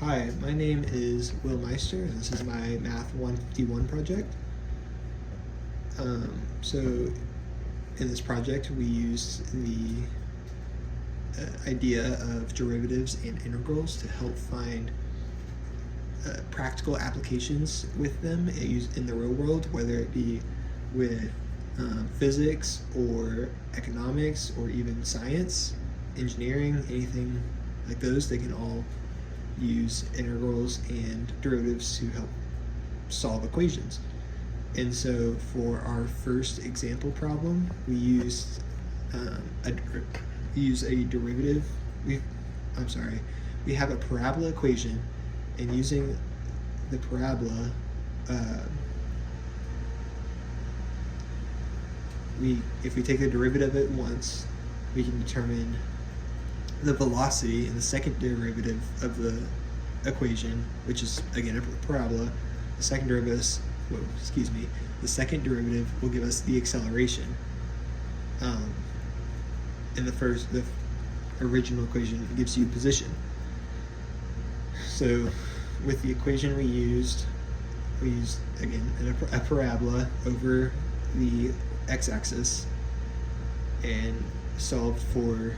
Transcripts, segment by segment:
Hi, my name is Will Meister, and this is my Math 151 project. So in this project, we used the idea of derivatives and integrals to help find practical applications with them in the real world, whether it be with physics or economics or even science, engineering, anything like those. They can all use integrals and derivatives to help solve equations. And so for our first example problem, we used a derivative. We have a parabola equation, and using the parabola, if we take the derivative at once, we can determine the velocity in the second derivative of the equation, which is again a parabola. The second derivative will give us the acceleration. And the original equation gives you position. So with the equation we used again a parabola over the x-axis and solved for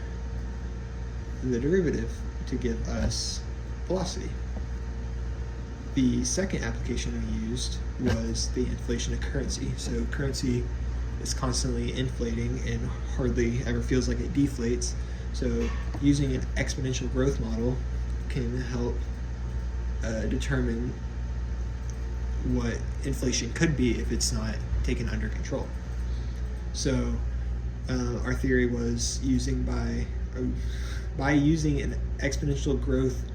the derivative to give us velocity. The second application we used was the inflation of currency. So currency is constantly inflating and hardly ever feels like it deflates. So using an exponential growth model can help determine what inflation could be if it's not taken under control. So our theory was by using an exponential growth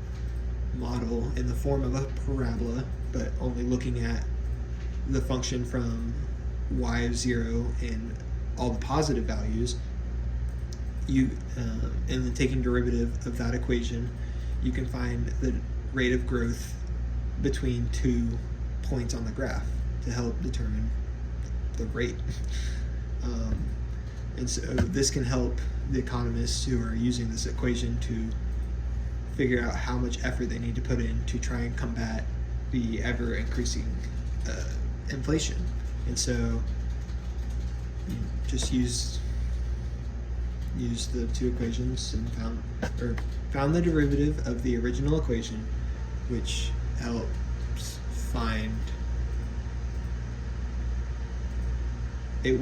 model in the form of a parabola, but only looking at the function from y of 0 and all the positive values, and then taking derivative of that equation, you can find the rate of growth between 2 points on the graph to help determine the rate. And so this can help the economists who are using this equation to figure out how much effort they need to put in to try and combat the ever increasing inflation. And so just use the two equations and found the derivative of the original equation, which helps find it.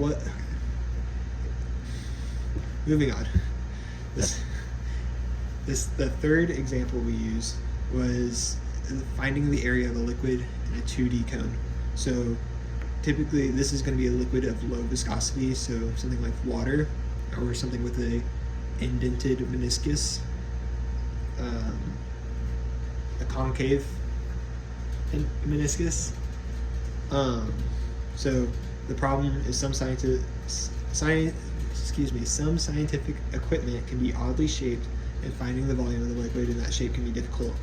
Moving on. The third example we used was finding the area of a liquid in a 2D cone. So typically this is going to be a liquid of low viscosity, so something like water or something with a indented meniscus, a concave meniscus. So the problem is some scientific equipment can be oddly shaped, and finding the volume of the liquid in that shape can be difficult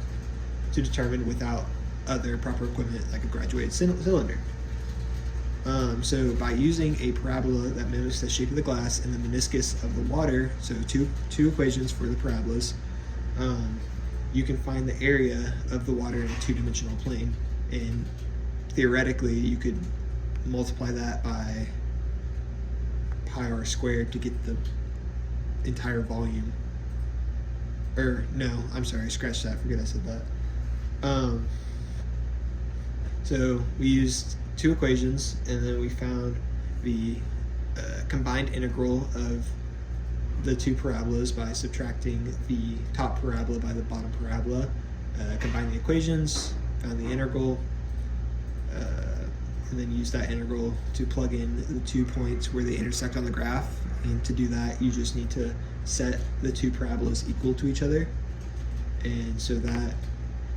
to determine without other proper equipment like a graduated cylinder. So by using a parabola that mimics the shape of the glass and the meniscus of the water, so two equations for the parabolas, you can find the area of the water in a two-dimensional plane, and theoretically you could multiply that by pi r squared to get the entire volume. Or no, I'm sorry, scratch that, forget I said that. So we used two equations, and then we found the combined integral of the two parabolas by subtracting the top parabola by the bottom parabola, combined the equations, found the integral, and then use that integral to plug in the 2 points where they intersect on the graph. And to do that, you just need to set the two parabolas equal to each other. And so that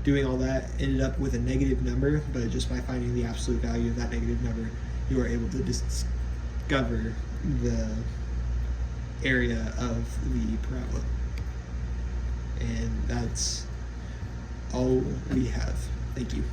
doing all that ended up with a negative number, but just by finding the absolute value of that negative number, you are able to discover the area of the parabola. And that's all we have. Thank you.